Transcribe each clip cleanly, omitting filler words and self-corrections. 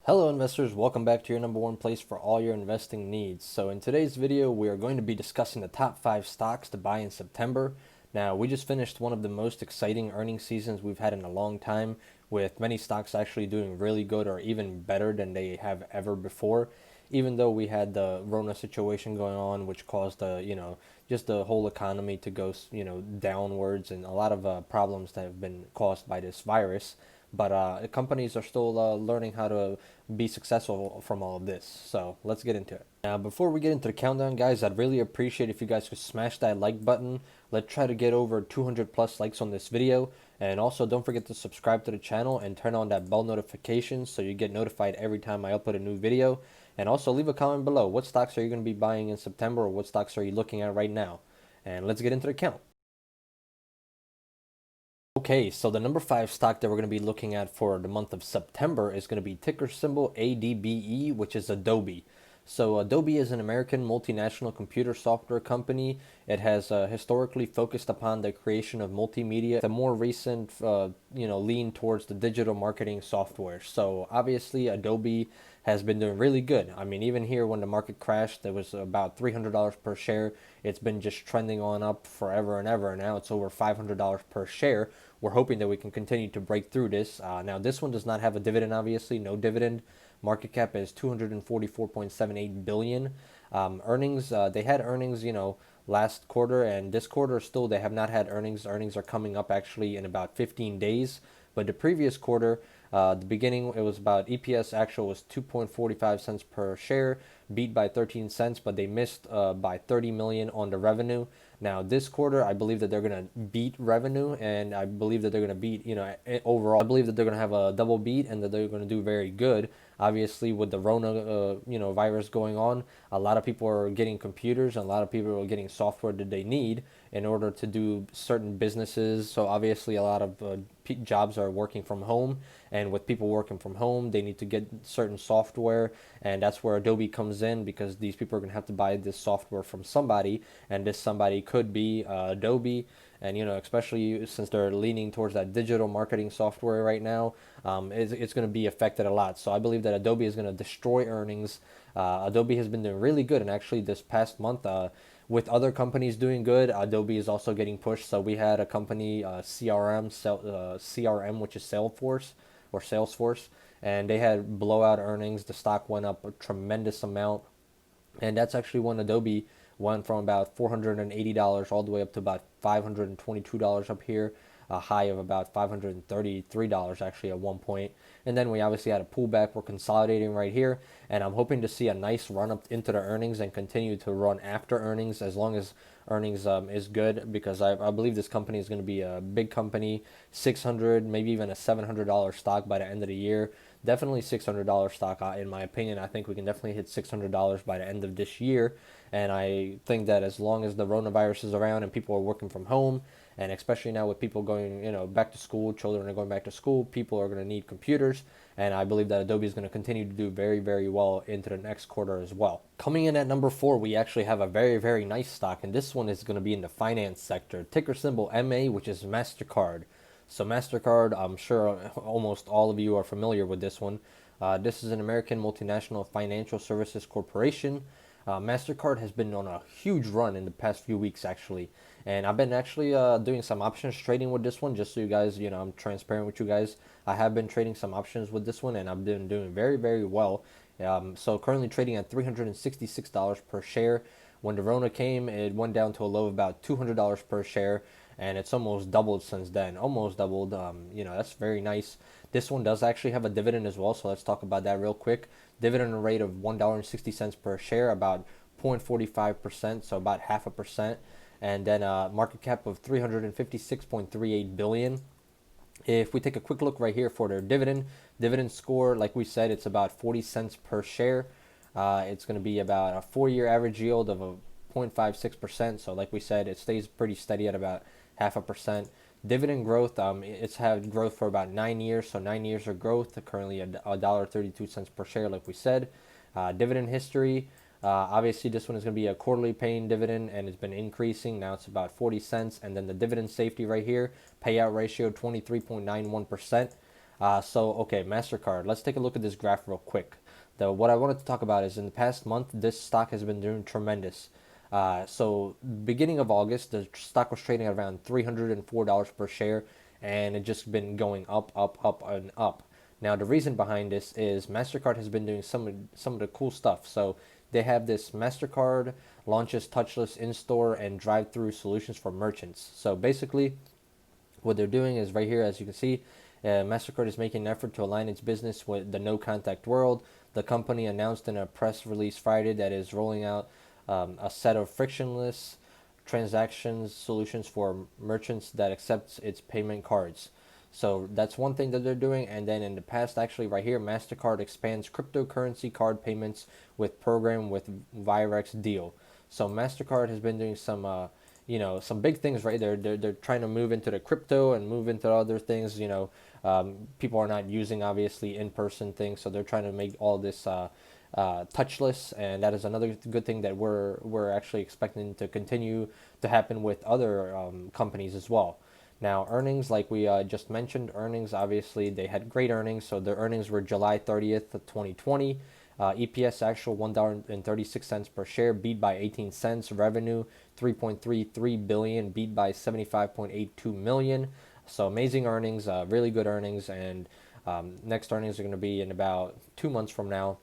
Hello investors, welcome back to your number one place for all your investing needs. So in today's video, we are going to be discussing the top 5 stocks to buy in September. Now, we just finished one of the most exciting earnings seasons we've had in a long time, with many stocks actually doing really good or even better than they have ever before. Even though we had the Rona situation going on, which caused just the whole economy to go downwards, and a lot of problems that have been caused by this virus. But companies are still learning how to be successful from all of this. So let's get into it. Now, before we get into the countdown, guys, I'd really appreciate if you guys could smash that like button. Let's try to get over 200 plus likes on this video. And also, don't forget to subscribe to the channel and turn on that bell notification so you get notified every time I upload a new video. And also, leave a comment below. What stocks are you going to be buying in September, or what stocks are you looking at right now? And let's get into the count. Okay, so the number 5 stock that we're going to be looking at for the month of September is going to be ticker symbol ADBE, which is Adobe. So Adobe is an American multinational computer software company. It has historically focused upon the creation of multimedia. The more recent, lean towards the digital marketing software. So obviously, Adobe has been doing really good. I mean, even here when the market crashed, it was about $300 per share. It's been just trending on up forever and ever. Now it's over $500 per share. We're hoping that we can continue to break through this. Now, this one does not have a dividend, obviously, no dividend. Market cap is 244.78 billion. Earnings, they had earnings, last quarter, and this quarter still they have not had earnings. Earnings are coming up actually in about 15 days. But the previous quarter, the beginning, it was about EPS actual was 2.45 cents per share, beat by 13 cents, but they missed by 30 million on the revenue. Now, this quarter, I believe that they're going to beat revenue, and I believe that they're going to beat, overall, I believe that they're going to have a double beat and that they're going to do very good. Obviously, with the Rona, virus going on, a lot of people are getting computers, and a lot of people are getting software that they need in order to do certain businesses. So obviously, a lot of jobs are working from home, and with people working from home, they need to get certain software, and that's where Adobe comes in, because these people are going to have to buy this software from somebody, and this somebody could be Adobe. And especially since they're leaning towards that digital marketing software right now, it's going to be affected a lot. So I believe that Adobe is going to destroy earnings. Adobe has been doing really good, and actually this past month, with other companies doing good, Adobe is also getting pushed. So we had a company, CRM, which is Salesforce, and they had blowout earnings. The stock went up a tremendous amount, and that's actually when Adobe went from about $480 all the way up to about $522 up here, a high of about $533 actually at one point. And then we obviously had a pullback. We're consolidating right here, and I'm hoping to see a nice run up into the earnings and continue to run after earnings as long as earnings is good, because I believe this company is going to be a big company, 600, maybe even a $700 stock by the end of the year. Definitely $600 stock, in my opinion. I think we can definitely hit $600 by the end of this year. And I think that as long as the coronavirus is around and people are working from home, and especially now with people going, back to school, children are going back to school, people are going to need computers. And I believe that Adobe is going to continue to do very, very well into the next quarter as well. Coming in at number 4, we actually have a very, very nice stock, and this one is going to be in the finance sector. Ticker symbol MA, which is Mastercard. So Mastercard, I'm sure almost all of you are familiar with this one. This is an American multinational financial services corporation. Mastercard has been on a huge run in the past few weeks, actually. And I've been actually doing some options trading with this one, just so you guys, I'm transparent with you guys. I have been trading some options with this one, and I've been doing very, very well. So currently trading at $366 per share. When the Rona came, it went down to a low of about $200 per share, and it's almost doubled since then. Almost doubled. That's very nice. This one does actually have a dividend as well, so let's talk about that real quick. Dividend rate of $1.60 per share, about 0.45%, so about half a percent, and then market cap of 356.38 billion. If we take a quick look right here for their dividend score, like we said, it's about 40 cents per share. It's going to be about a 4-year average yield of a 0.56%. So like we said, it stays pretty steady at about half a percent. Dividend growth, it's had growth for about 9 years, so 9 years of growth, currently $1.32 per share, like we said. Dividend history, obviously this one is going to be a quarterly paying dividend, and it's been increasing. Now it's about 40 cents, and then the dividend safety right here, payout ratio 23.91%. Okay, Mastercard. Let's take a look at this graph real quick. What I wanted to talk about is in the past month, this stock has been doing tremendous. Beginning of August, the stock was trading at around $304 per share, and it just been going up, up, up, and up. Now, the reason behind this is Mastercard has been doing some of the cool stuff. So they have this Mastercard launches touchless in-store and drive-through solutions for merchants. So basically, what they're doing is right here, as you can see, MasterCard is making an effort to align its business with the no contact world. The company announced in a press release Friday that is rolling out a set of frictionless transactions solutions for merchants that accepts its payment cards. So that's one thing that they're doing. And then in the past, actually, right here, MasterCard expands cryptocurrency card payments with program with Virex deal. So MasterCard has been doing some big things right there. They're trying to move into the crypto and move into other things. People are not using obviously in-person things, so they're trying to make all this touchless, and that is another good thing that we're actually expecting to continue to happen with other companies as well. Now, earnings, like we just mentioned, earnings, obviously, they had great earnings. So their earnings were July 30th of 2020. EPS actual $1.36 per share, beat by 18 cents. Revenue 3.33 billion, beat by 75.82 million. So amazing earnings, really good earnings, and next earnings are going to be in about 2 months from now.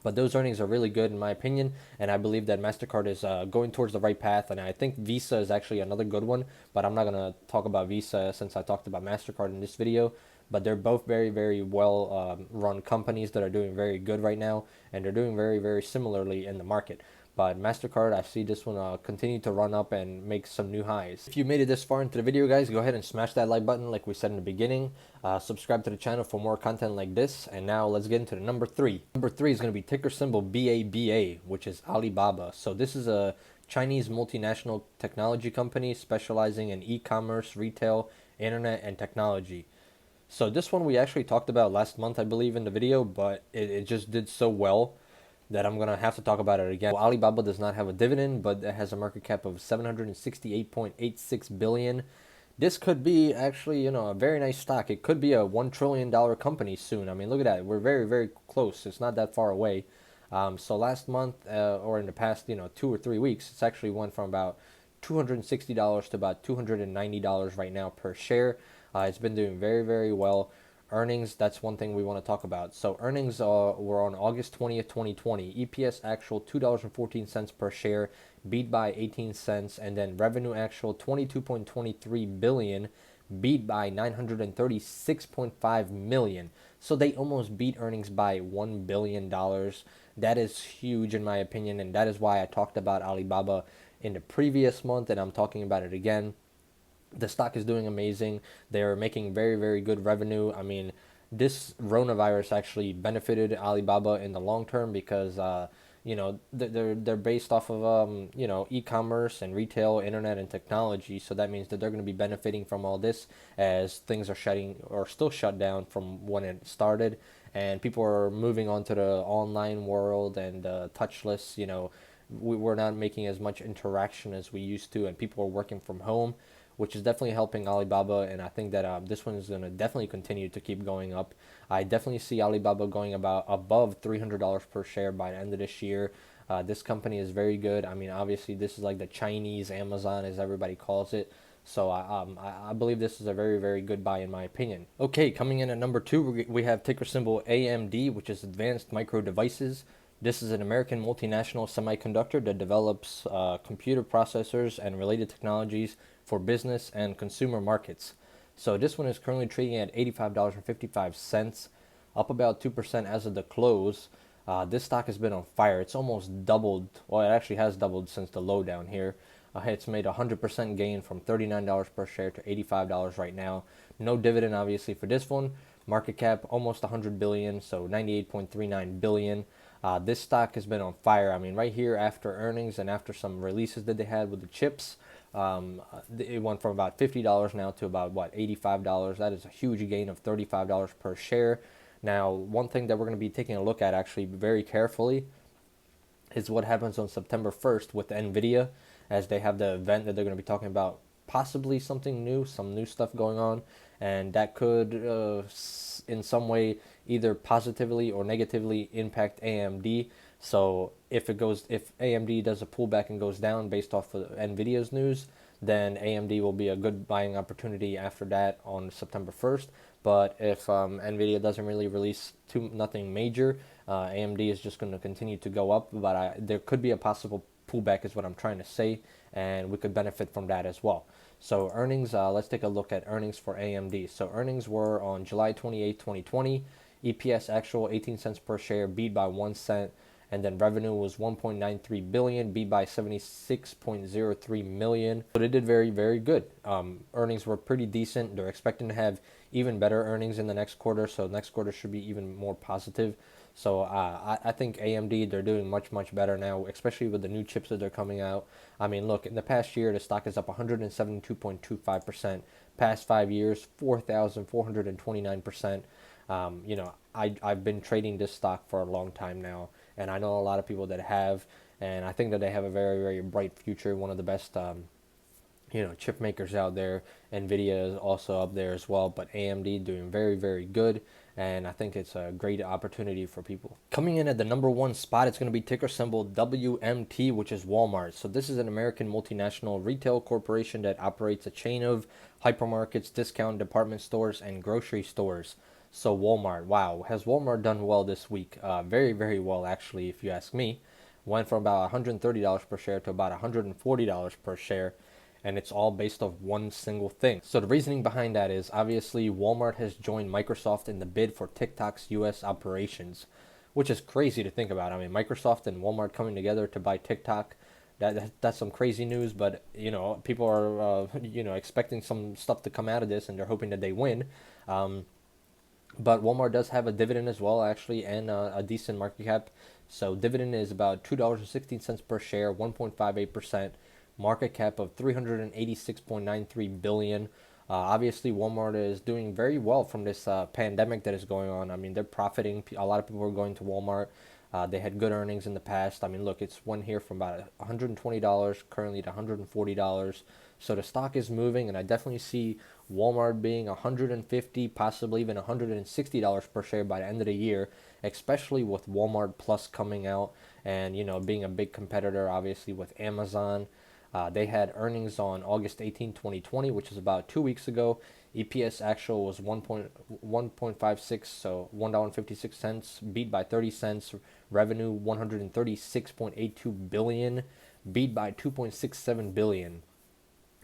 But those earnings are really good in my opinion, and I believe that MasterCard is going towards the right path, and I think Visa is actually another good one, but I'm not going to talk about Visa since I talked about MasterCard in this video. But they're both very, very well run companies that are doing very good right now, and they're doing very, very similarly in the market. But MasterCard, I see this one continue to run up and make some new highs. If you made it this far into the video, guys, go ahead and smash that like button like we said in the beginning. Subscribe to the channel for more content like this. And now let's get into the number three. Number three is going to be ticker symbol BABA, which is Alibaba. So this is a Chinese multinational technology company specializing in e-commerce, retail, internet, and technology. So this one we actually talked about last month, I believe, in the video, but it just did so well that I'm gonna have to talk about it again. Well, Alibaba does not have a dividend, but it has a market cap of 768.86 billion. This could be actually, a very nice stock. It could be a $1 trillion company soon. I mean, look at that. We're very, very close. It's not that far away. So last month, or in the past, 2 or 3 weeks, it's actually went from about $260 to about $290 right now per share. It's been doing very, very well. Earnings, that's one thing we want to talk about. So earnings were on August 20th, 2020. EPS actual $2.14 per share, beat by 18 cents. And then revenue actual 22.23 billion, beat by 936.5 million. So they almost beat earnings by $1 billion. That is huge in my opinion, and that is why I talked about Alibaba in the previous month, and I'm talking about it again. The stock is doing amazing. They're making very, very good revenue. I mean, this coronavirus actually benefited Alibaba in the long term because they're based off of e-commerce and retail, internet, and technology. So that means that they're going to be benefiting from all this as things are shutting or still shut down from when it started, and people are moving on to the online world and touchless. We're not making as much interaction as we used to, and people are working from home, which is definitely helping Alibaba. And I think that this one is going to definitely continue to keep going up. I definitely see Alibaba going about above $300 per share by the end of this year. This company is very good. I mean, obviously, this is like the Chinese Amazon, as everybody calls it. So I believe this is a very, very good buy in my opinion. Okay, coming in at number two, we have ticker symbol AMD, which is Advanced Micro Devices. This is an American multinational semiconductor that develops computer processors and related technologies for business and consumer markets. So this one is currently trading at $85.55, up about 2% as of the close. This stock has been on fire. It's almost doubled. Well, it actually has doubled since the low down here. It's made a 100% gain from $39 per share to $85 right now. No dividend, obviously, for this one. Market cap almost 100 billion, so 98.39 billion. This stock has been on fire. I mean, right here after earnings and after some releases that they had with the chips, it went from about $50 now to about $85. That is a huge gain of $35 per share. Now, one thing that we're going to be taking a look at actually very carefully is what happens on September 1st with NVIDIA, as they have the event that they're going to be talking about possibly something new, some new stuff going on, and that could in some way either positively or negatively impact AMD. So if AMD does a pullback and goes down based off of Nvidia's news, then AMD will be a good buying opportunity after that on September 1st. But if Nvidia doesn't really release nothing major, AMD is just going to continue to go up. But there could be a possible pullback, is what I'm trying to say, and we could benefit from that as well. So earnings, let's take a look at earnings for AMD. So earnings were on July 28, 2020. EPS actual 18 cents per share, beat by 1 cent. And then revenue was 1.93 billion, beat by 76.03 million. So they did very, very good. Earnings were pretty decent. They're expecting to have even better earnings in the next quarter, so next quarter should be even more positive. So I think AMD, they're doing much, much better now, especially with the new chips that they're coming out. I mean, look, in the past year, the stock is up 172.25%. Past 5 years, 4,429%. I've been trading this stock for a long time now, and I know a lot of people that have, and I think that they have a very, very bright future. One of the best, chip makers out there. Nvidia is also up there as well, but AMD doing very, very good, and I think it's a great opportunity for people. Coming in at the number one spot, it's going to be ticker symbol WMT, which is Walmart. So this is an American multinational retail corporation that operates a chain of hypermarkets, discount department stores, and grocery stores. So Walmart, wow, has Walmart done well this week? Very, very well, actually, if you ask me. Went from about $130 per share to about $140 per share, and it's all based off one single thing. So the reasoning behind that is obviously Walmart has joined Microsoft in the bid for TikTok's US operations, which is crazy to think about. I mean, Microsoft and Walmart coming together to buy TikTok. That's some crazy news, but people are expecting some stuff to come out of this, and they're hoping that they win. But Walmart does have a dividend as well, actually, and a decent market cap. So dividend is about $2.16 per share, 1.58%. Market cap of $386.93 billion. Obviously, Walmart is doing very well from this pandemic that is going on. I mean, they're profiting. A lot of people are going to Walmart. They had good earnings in the past. I mean, look, it's went here from about $120 currently to $140. So the stock is moving, and I definitely see Walmart being $150, possibly even $160 per share by the end of the year, especially with Walmart Plus coming out and, being a big competitor, obviously, with Amazon. They had earnings on August 18, 2020, which is about 2 weeks ago. EPS actual was 1.56, so $1.56, beat by 30 cents. Revenue 136.82 billion, beat by 2.67 billion.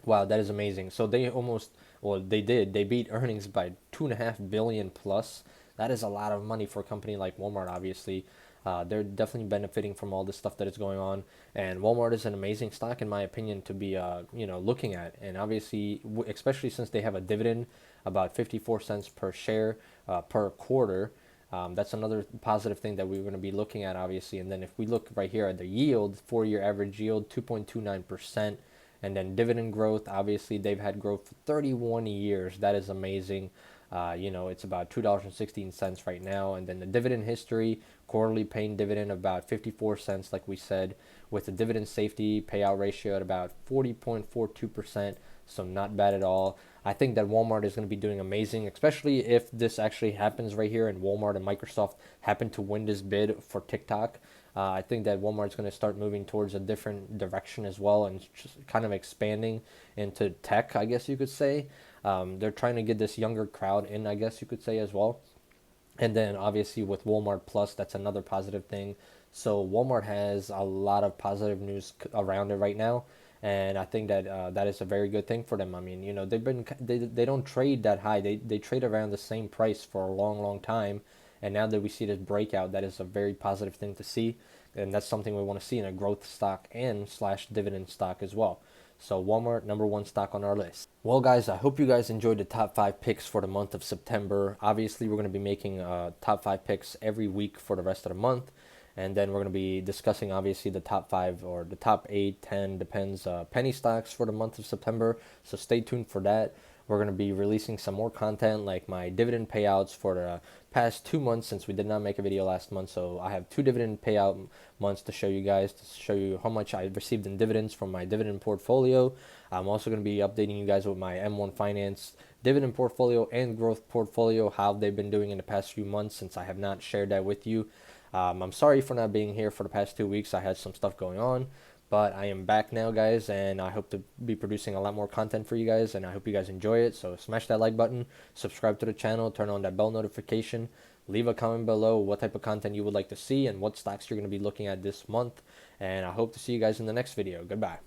Wow, that is amazing. So they beat earnings by 2.5 billion plus. That is a lot of money for a company like Walmart, obviously. They're definitely benefiting from all this stuff that is going on, and Walmart is an amazing stock in my opinion to be looking at. And obviously, especially since they have a dividend about 54 cents per share per quarter. That's another positive thing that we're going to be looking at, obviously. And then if we look right here at the yield, 4-year average yield 2.29%. And then dividend growth, obviously they've had growth for 31 years. That is amazing. It's about $2.16 right now. And then the dividend history, quarterly paying dividend of about 54 cents, like we said, with the dividend safety payout ratio at about 40.42%. So not bad at all. I think that Walmart is going to be doing amazing, especially if this actually happens right here and Walmart and Microsoft happen to win this bid for TikTok. I think that Walmart's going to start moving towards a different direction as well, and just kind of expanding into tech, I guess you could say. They're trying to get this younger crowd in, I guess you could say, as well. And then obviously with Walmart Plus, that's another positive thing. So Walmart has a lot of positive news around it right now, and I think that that is a very good thing for them. I mean, they don't trade that high. They trade around the same price for a long, long time. And now that we see this breakout, that is a very positive thing to see. And that's something we want to see in a growth stock and / dividend stock as well. So Walmart, number one stock on our list. Well, guys, I hope you guys enjoyed the top 5 picks for the month of September. Obviously, we're going to be making top 5 picks every week for the rest of the month. And then we're going to be discussing, obviously, the top 5 or the top 8, 10, depends, penny stocks for the month of September. So stay tuned for that. We're going to be releasing some more content, like my dividend payouts for the past 2 months, since we did not make a video last month. So I have 2 dividend payout months to show you guys, to show you how much I received in dividends from my dividend portfolio. I'm also going to be updating you guys with my M1 Finance dividend portfolio and growth portfolio, how they've been doing in the past few months, since I have not shared that with you. I'm sorry for not being here for the past 2 weeks. I had some stuff going on, but I am back now, guys, and I hope to be producing a lot more content for you guys, and I hope you guys enjoy it. So smash that like button, subscribe to the channel, turn on that bell notification, leave a comment below what type of content you would like to see and what stocks you're going to be looking at this month. And I hope to see you guys in the next video. Goodbye.